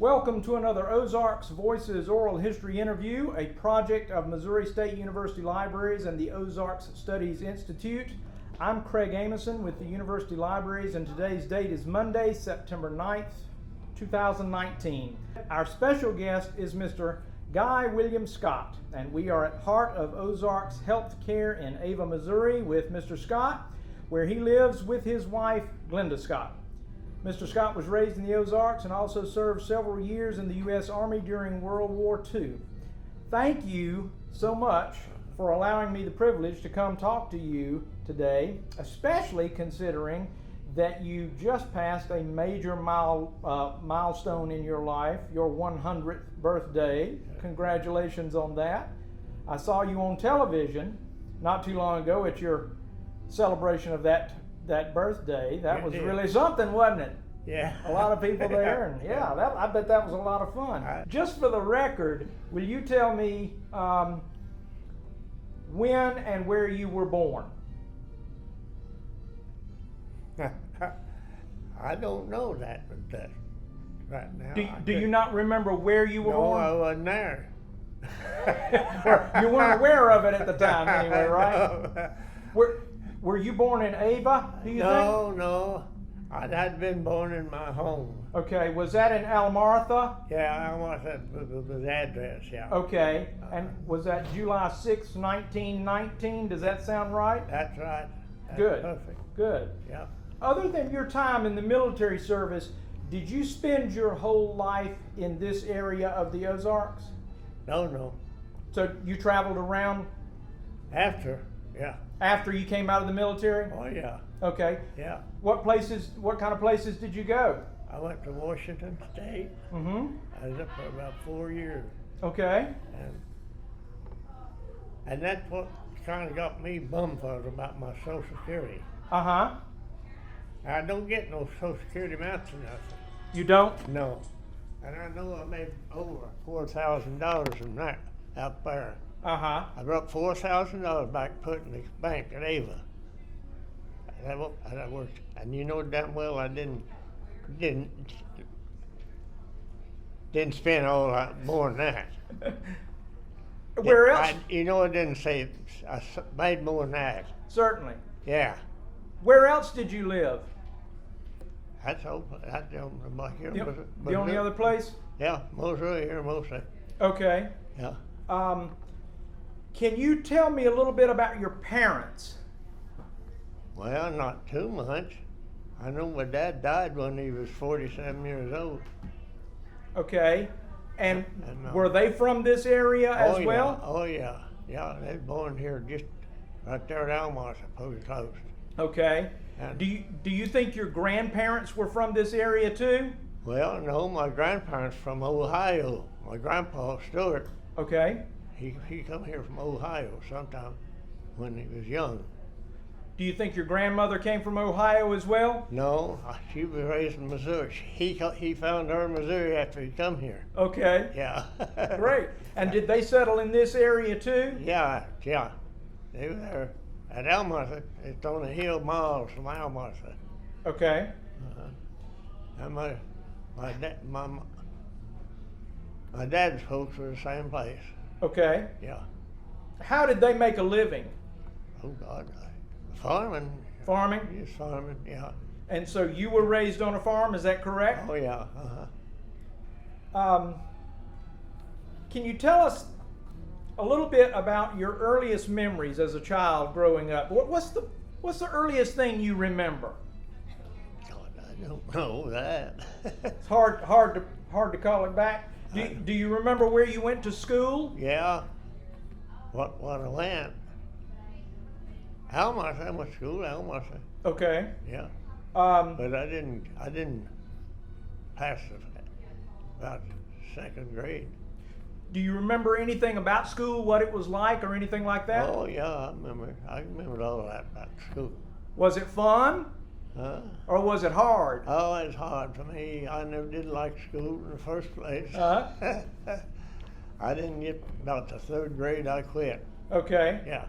Welcome to another Ozarks Voices oral history interview, a project of Missouri State University Libraries and the Ozarks Studies Institute. I'm Craig Amason with the University Libraries, and today's date is Monday, September 9th, 2019. Our special guest is Mr. Guy William Scott, and we are at Heart of Ozarks Healthcare in Ava, Missouri with Mr. Scott, where he lives with his wife, Glenda Scott. Mr. Scott was raised in the Ozarks and also served several years in the U.S. Army during World War II. Thank you so much for allowing me the privilege to come talk to you today, especially considering that you just passed a major milestone in your life, your 100th birthday. Congratulations on that. I saw you on television not too long ago at your celebration of that birthday. That was really something, wasn't it? Yeah. A lot of people there, and I bet that was a lot of fun. Just for the record, will you tell me when and where you were born? I don't know that right now. Do you not remember where you were born? No, I wasn't there. You weren't aware of it at the time anyway, right? Were you born in Ava, do you think? No. I'd been born in my home. Okay, was that in Almartha? Yeah, Almartha was the address, yeah. Okay, and was that July 6, 1919? Does that sound right? That's right. That's Good. Perfect. Good. Yeah. Other than your time in the military service, did you spend your whole life in this area of the Ozarks? No. So you traveled around? After, yeah. After you came out of the military? Oh, yeah. Okay. Yeah. What kind of places did you go? I went to Washington State. Mm-hmm. I was up for about 4 years. Okay. And that's what kind of got me bumfuzzled about my Social Security. Uh-huh. I don't get no Social Security amounts or nothing. You don't? No. And I know I made over $4,000 from that out there. Uh-huh. I brought $4,000 back put in the bank at Ava. And I worked, and you know damn well I didn't spend all that more than that. Where else? I didn't say I made more than that. Certainly. Yeah. Where else did you live? That's open. That's the only other place? Yeah, Missouri here mostly. Okay. Yeah. Can you tell me a little bit about your parents? Well, not too much. I know my dad died when he was 47 years old. Okay. And were they from this area as well? Oh, yeah. Yeah, they were born here just right there at Almartha, Post Coast. Okay. And do you think your grandparents were from this area too? Well, no, my grandparents from Ohio. My grandpa, Stewart. Okay. He come here from Ohio sometime when he was young. Do you think your grandmother came from Ohio as well? No, she was raised in Missouri. He found her in Missouri after he come here. Okay. Yeah. Great. And did they settle in this area too? Yeah. They were there at Almartha. It's on a hill miles from Almartha. Okay. And my dad's folks were the same place. Okay. Yeah. How did they make a living? Oh God, farming. Farming? Yes, farming. Yeah. And so you were raised on a farm, is that correct? Oh yeah. Can you tell us a little bit about your earliest memories as a child growing up? What's the earliest thing you remember? God, I don't know that. It's hard to call it back. Do you remember where you went to school? Yeah. What I went? Almartha. I went to school at Almartha. Okay. Yeah. But I didn't pass about second grade. Do you remember anything about school, what it was like or anything like that? Oh yeah, I remember. I remembered all that about school. Was it fun? Or was it hard? Oh, it was hard for me. I never did like school in the first place. I didn't get about the third grade. I quit. Okay. Yeah.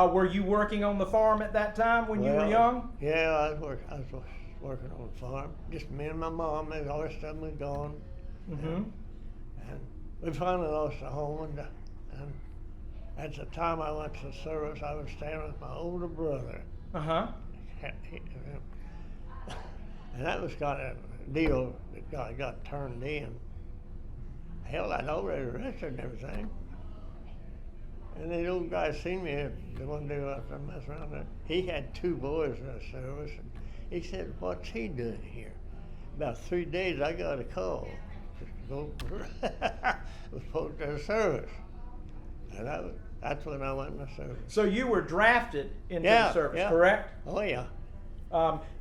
Were you working on the farm at that time when you were young? Yeah, I was working on the farm. Just me and my mom, and all the rest of them was gone. And we finally lost the home, and at the time I went to the service, I was staying with my older brother. And that was kind of a deal that got turned in. Hell, I'd already arrested and everything. And the old guy seen me the one day I was messing around there. He had 2 boys in the service, and he said, "What's he doing here?" About 3 days, I got a call to go was supposed to the service, and that's when I went in the service. So you were drafted into the service, correct? Oh yeah.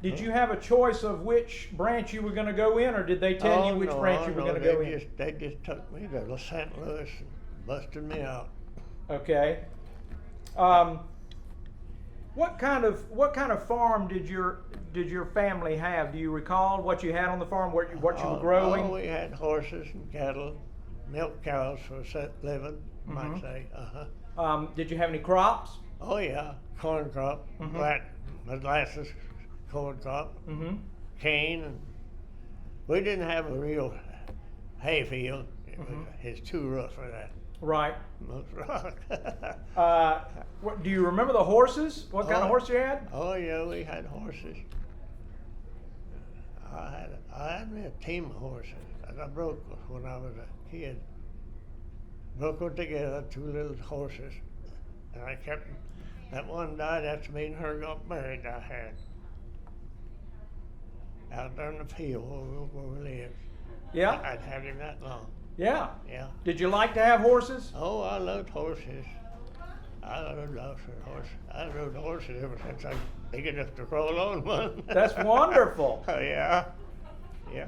Did you have a choice of which branch you were going to go in, or did they tell you which branch you were going to go in? They just took me to St. Louis and busted me out. Okay. What kind of farm did your family have? Do you recall what you had on the farm? What you were growing? Oh, we had horses and cattle, milk cows for a living, you might say. Did you have any crops? Oh yeah, corn crop, molasses, corn crop, cane, and we didn't have a real hay field. It's too rough for that. Right. Most rock. What, do you remember the horses? What kind of horse you had? Oh yeah, we had horses. I had me a team of horses that I broke when I was a kid. Broke them together, 2 little horses, and I kept them. That one died after me and her got married. I had out there in the field where we lived. Yeah. I'd had him that long. Yeah. Yeah. Did you like to have horses? Oh, I loved horses. I rode horses ever since I was big enough to crawl on one. That's wonderful. Oh yeah. Yeah.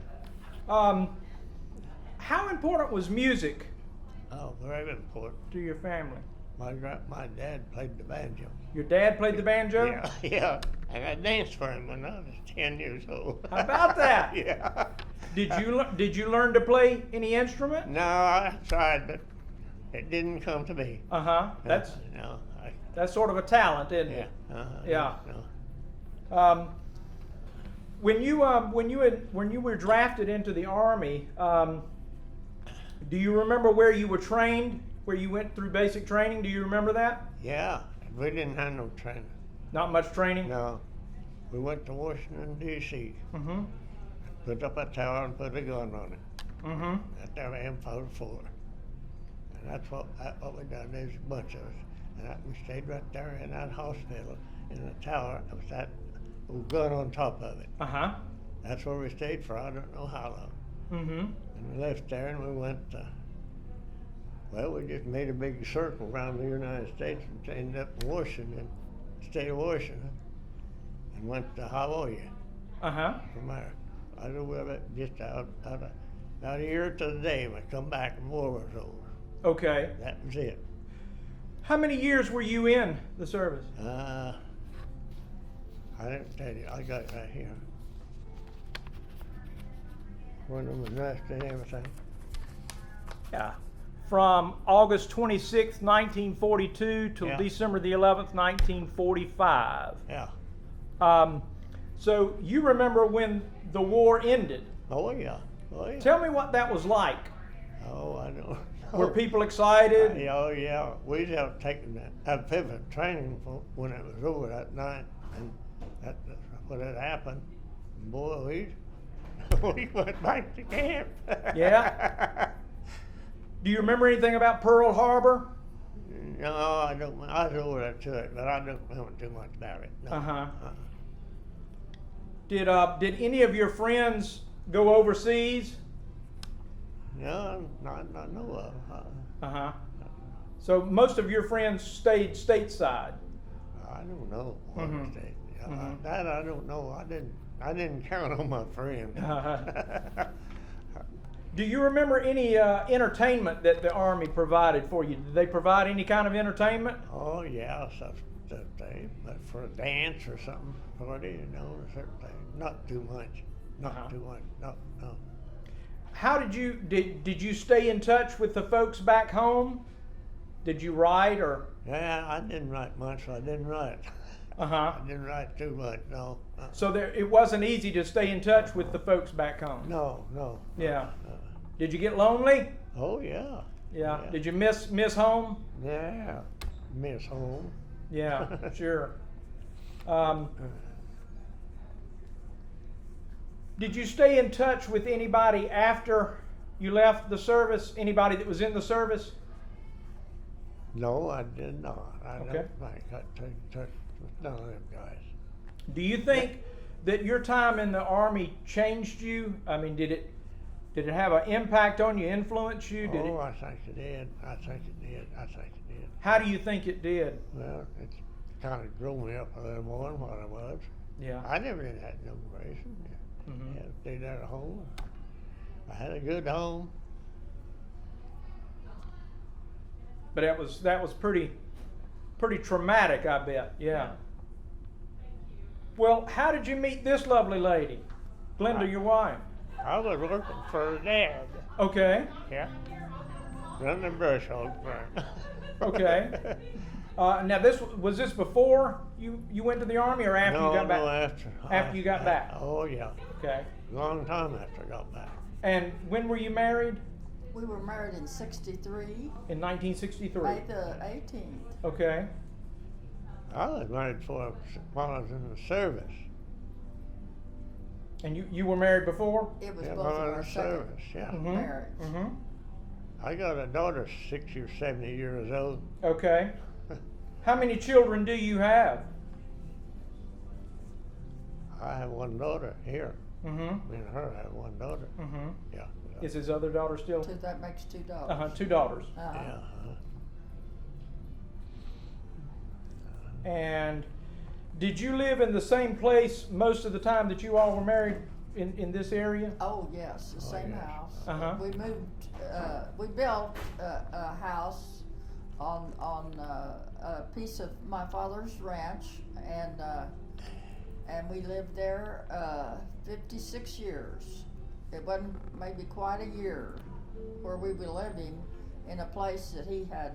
How important was music Oh, very important. to your family? My dad played the banjo. Your dad played the banjo? Yeah, yeah. And I danced for him when I was 10 years old. How about that? Yeah. Did you learn to play any instrument? No, I tried, but it didn't come to me. That's No. that's sort of a talent, isn't it? Yeah. No. When you were drafted into the Army, do you remember where you were trained? Where you went through basic training? Do you remember that? Yeah, we didn't have no training. Not much training? No. We went to Washington, D.C. Put up a tower and put a gun on it. At their M44. And that's what we done. There's a bunch of us. And we stayed right there in that hospital in the tower with that old gun on top of it. That's where we stayed for I don't know how long. And we left there and we went well, we just made a big circle around the United States and ended up in Washington, state of Washington, and went to Hawaii from there. I was just out about a year to the day when I come back and war was over. Okay. That was it. How many years were you in the service? I didn't tell you. I got it right here. When I was drafted and everything. Yeah. From August 26th, 1942 till December the 11th, 1945. Yeah. So you remember when the war ended? Oh yeah. Oh yeah. Tell me what that was like. Oh, I know. Were people excited? Oh yeah. We'd have taken that pivot training when it was over that night, and that's when it happened. Boy, we went back to camp. Yeah. Do you remember anything about Pearl Harbor? No, I don't. I was over to it, but I don't remember too much about it. No. Did any of your friends go overseas? No, not know of. So most of your friends stayed stateside. I don't know what state. That I don't know. I didn't count on my friends. Do you remember any entertainment that the Army provided for you? Did they provide any kind of entertainment? Oh yeah, stuff but for a dance or something, party, you know, or certain thing. Not too much. Not too much. No. How did you stay in touch with the folks back home? Did you write or? Yeah, I didn't write much. So I didn't write. I didn't write too much. No. So it wasn't easy to stay in touch with the folks back home. No. Yeah. Did you get lonely? Oh, yeah. Yeah. Yeah. Did you miss home? Yeah. Miss home. Yeah, sure. Did you stay in touch with anybody after you left the service? Anybody that was in the service? No, I did not. I Okay. don't think I took touch with none of them guys. Do you think that your time in the Army changed you? I mean, did it have an impact on you, influence you? Did Oh, it? I think it did. I think it did. I think it did. How do you think it did? Well, it kind of grew me up a little more than what I was. Yeah. I never did that no racing. Mhm. Yeah, stayed at home. I had a good home. But that was pretty traumatic, I bet. Yeah. Well, how did you meet this lovely lady, Glenda, your wife? I was working for Dad. Okay. Yeah. Running the brush hog farm. Okay. Now was this before you went to the Army or after you got back? No, after. After you got back. Oh, yeah. Okay. Long time after I got back. And when were you married? We were married in '63, In 1963. May the 18th. Okay. I was married while I was in the service. And you were married before? It was Yeah, both while of I was our in second service, yeah. Mhm. marriage. Mm-hmm. I got a daughter 60 or 70 years old. Okay. How many children do you have? I have one daughter here. Mm-hmm. Me and her have one daughter. Mm-hmm. Yeah. Is his other daughter still? So that makes two daughters. 2 daughters. Yeah. And did you live in the same place most of the time that you all were married in this area? Oh, yes, the same yes. house. Uh-huh. We moved, we built a house on a piece of my father's ranch, and we lived there 56 years. It wasn't maybe quite a year where we were living in a place that he had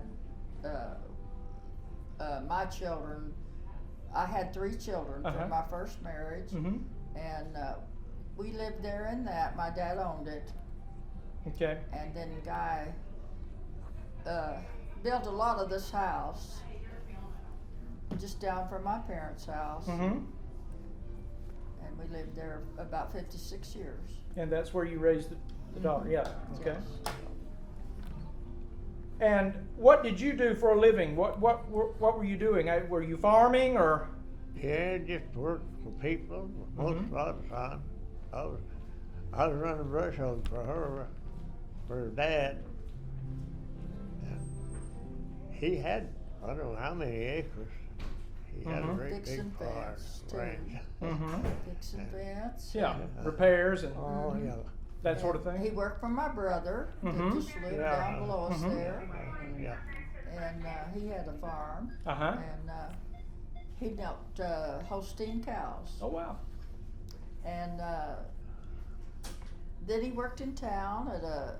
my children. I had 3 children Uh-huh. from my first marriage, Mm-hmm. and we lived there in that. My dad owned it, Okay. and then Guy built a lot of this house just down from my parents' house, Mm-hmm. and we lived there about 56 years. And that's where you raised the daughter? Yeah. Okay. Yes. And what did you do for a living? What were you doing? Were you farming or? Yeah, just worked for people most of the time. I was running brush hog for her dad. And he had, I don't know how many acres. He had a Mhm. great Fixing big farm fence, too. ranch. Mm-hmm. Fixing fence. Yeah. Repairs and Oh, yeah. that sort of And He thing. worked for my brother Mhm. that just lived Yeah. down below us Mhm. there, Yeah. and he had a farm, Uh-huh. and he milked Holstein cows. Oh wow. And then he worked in town at a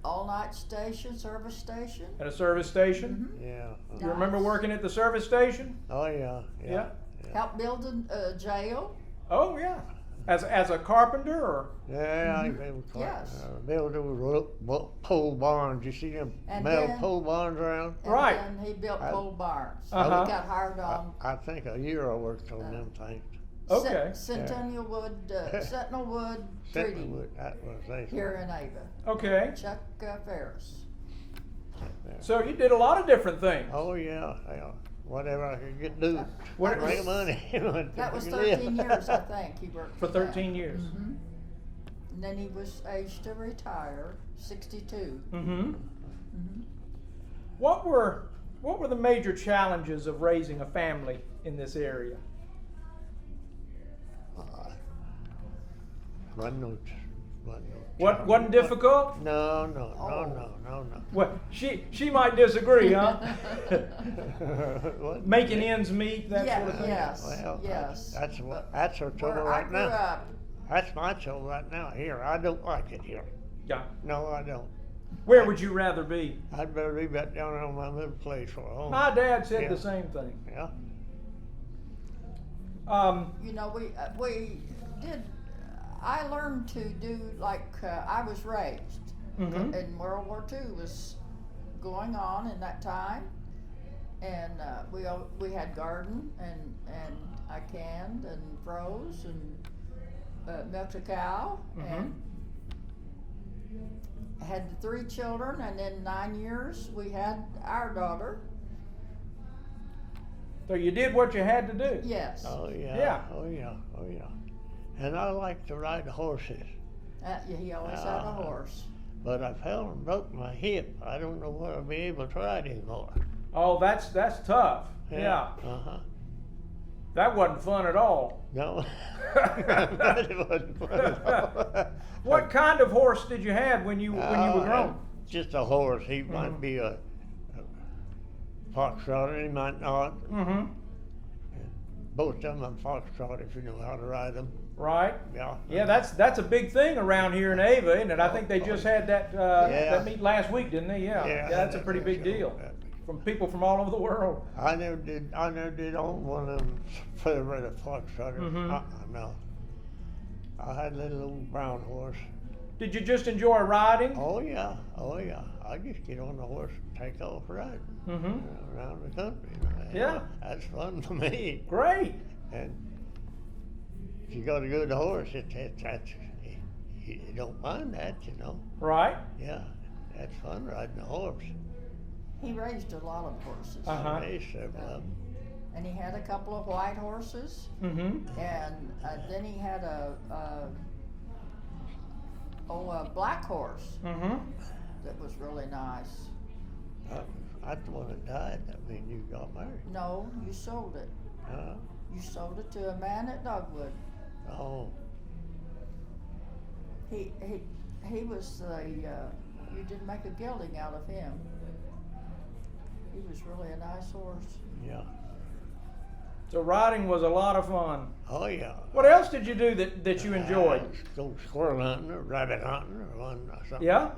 all-night service station. At a service station. Mhm. Yeah. You remember Nice. working at the service station? Oh, yeah. Yeah. Helped build a jail. Oh yeah. As a carpenter or? Yeah, I built Yes. built those pole barns. You see them And metal then- pole barns around? And Right. then he built I- pole barns. Uh-huh. He got hired on I think a year I worked on them things. Okay. Sentinel Wood Treaty Wood, that was they. here in Ava. Okay. Chuck Ferris. So you did a lot of different things. Oh, yeah, yeah. Whatever I could get do. What- Make money. That was 13 years, I think, he worked For that. 13 years. Mhm. And then he was aged to retire, 62. Mm-hmm. Mhm. What were the major challenges of raising a family in this area? Wasn't difficult? No. Well, she might disagree, huh? What? Making ends meet, that Yeah, sort of thing. yes, Well, yes. that's our trouble Where I right grew now. up, That's my trouble right now. Here, I don't like it here. Yeah. No, I don't. Where would you rather be? I'd better be back down on my little place for a home. My dad said Yeah. the same thing. Yeah. you know, we did. I learned to do like I was raised. Mhm. And World War II was going on in that time, and we had garden, and I canned and froze and milked a cow, and had the 3 children, and in 9 years we had our daughter. So you did what you had to do. Yes. Oh yeah. Yeah. Oh yeah. Oh yeah. And I like to ride horses, Yeah, he always had a horse. but I fell and broke my hip. I don't know whether I'll be able to ride anymore. Oh, that's tough. Yeah. Uh-huh. That wasn't fun at all. No. That wasn't fun at all. What kind of horse did you have when you were grown? Just a horse. He might be a foxtrot, he might not. Mm-hmm. Both of them are foxtrot if you know how to ride them. Right. Yeah. Yeah, that's a big thing around here in Ava, isn't it? I think they just had that meet last week, didn't they? Yeah. Yeah, that's a pretty big deal. From people from all over the world. I never did own one of them thoroughbred foxtrotters. No. I had a little old brown horse. Did you just enjoy riding? Oh yeah. I just get on the horse and take off riding around the country. Yeah. That's fun for me. Great. And if you got a good horse, you don't mind that, you know. Right. Yeah, that's fun riding a horse. He raised a lot of horses. Uh-huh. I raised several of them. And he had a couple of white horses, Mm-hmm. and then he had a black horse Mm-hmm. that was really nice. That's the one that died. I mean, you got married. No, you sold it. You sold it to a man at Dogwood. Oh, He was you didn't make a gelding out of him. He was really a nice horse. yeah. So riding was a lot of fun. Oh, yeah. What else did you do that you enjoyed? Go squirrel hunting or rabbit hunting or one or something. Yeah?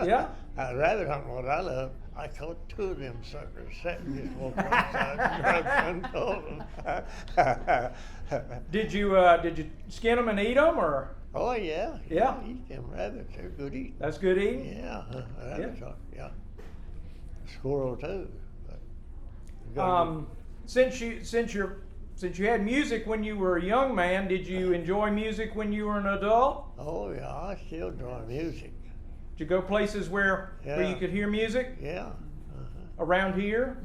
Yeah? Rabbit hunting, what I love. I caught 2 of them suckers sitting just walking outside and told them. Did you skin them and eat them, or? Oh, yeah. Yeah. Eat them rabbits. They're good eating. That's good eating. Yeah. Rabbits are, yeah. Squirrel, too. But you gotta Since you had music when you were a young man, did you enjoy music when you were an adult? Oh, yeah. I still enjoy music. Did you go places where you Yeah. could hear music Yeah. around here?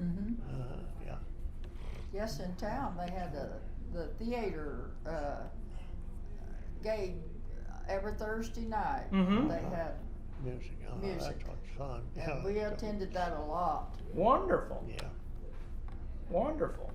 Yeah. Yes, in town they had the theater gave every Thursday night. Mhm. They had, Music. Oh, Music. That's what's fun. and Yeah. we attended that a lot. Wonderful. Yeah. Wonderful.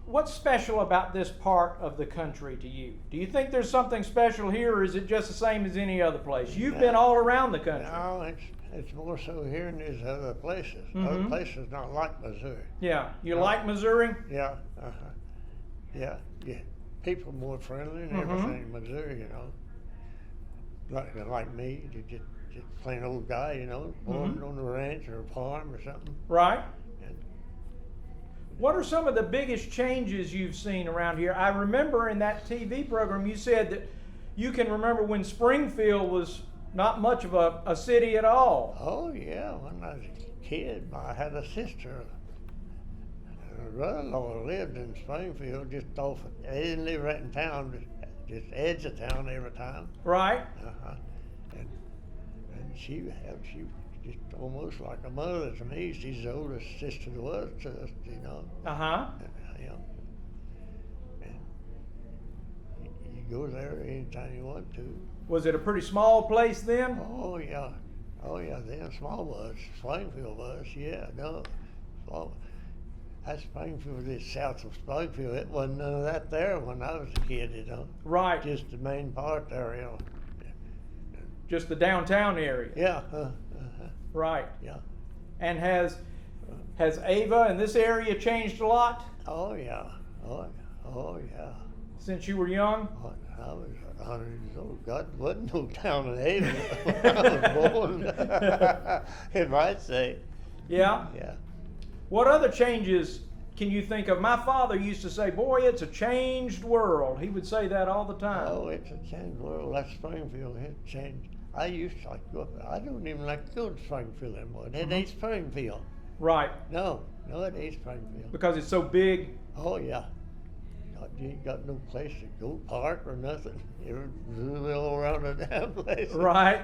What's special about this part of the country to you? Do you think there's something special here, or is it just the same as any other place? You've been all around the country. No, it's more so here than there's other places. Other Mhm. places not like Missouri. Yeah. You like Missouri? Yeah. Yeah. People more friendly and everything in Missouri, you know. Like me, just plain old guy, you know, born on a ranch or a farm or something. Right. And What are some of the biggest changes you've seen around here? I remember in that TV program you said that you can remember when Springfield was not much of a city at all. oh yeah, when I was a kid, I had a sister. Her brother-in-law lived in Springfield, just off. They didn't live right in town, just edge of town every time. Right. And she just almost like a mother to me. She's the oldest sister there was to us, you know. Uh-huh. You know. And you go there anytime you want to. Was it a pretty small place then? Oh yeah, then small was, Springfield was, yeah, no. Small. That Springfield is south of Springfield. It wasn't none of that there when I was a kid, you know. Right. Just the main part there, you know. Just the downtown area. Yeah, Right. yeah. And has Ava and this area changed a lot Oh yeah, oh yeah. since you were young? When I was 100 years old, God, wasn't no town in Ava when I was born. If I'd say, Yeah. yeah. What other changes can you think of? My father used to say, "Boy, it's a changed world." He would say that all the time. Oh, it's a changed world. That's Springfield. It changed. I used to like to go up there. I don't even like to go to Springfield anymore. It ain't Springfield. Right. No, it ain't Springfield. Because it's so big. Oh, yeah. You ain't got no place to go park or nothing. You're all around the damn place. Right.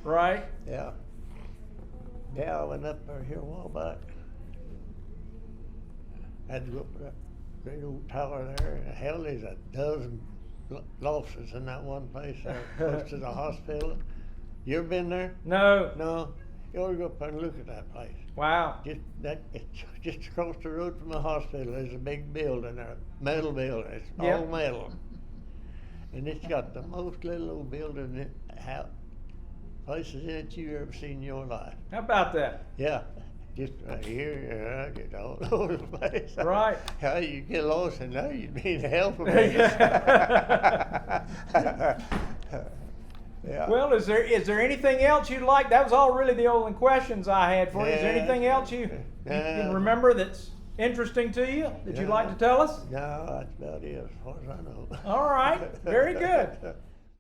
Right. Yeah. Yeah, I went up there here a while back. Had to go up to that great old tower there. Hell, there's a dozen lofts in that one place there, close to the hospital. You ever been there? No. No. You ought to go up there and look at that place. Wow. Just across the road from the hospital, there's a big building there, metal building. It's Yep. all metal, and it's got the most little old building places in it you've ever seen in your life. How about that? Yeah, just right here, get all over the place. Right. How you get lost and now you'd be in hell for me. Yeah. Well, is there anything else you'd like? That was all really the only questions I had for you. Is there anything else you can remember that's interesting to you that you'd like to tell us? No, that's about it as far as I know. All right. Very good.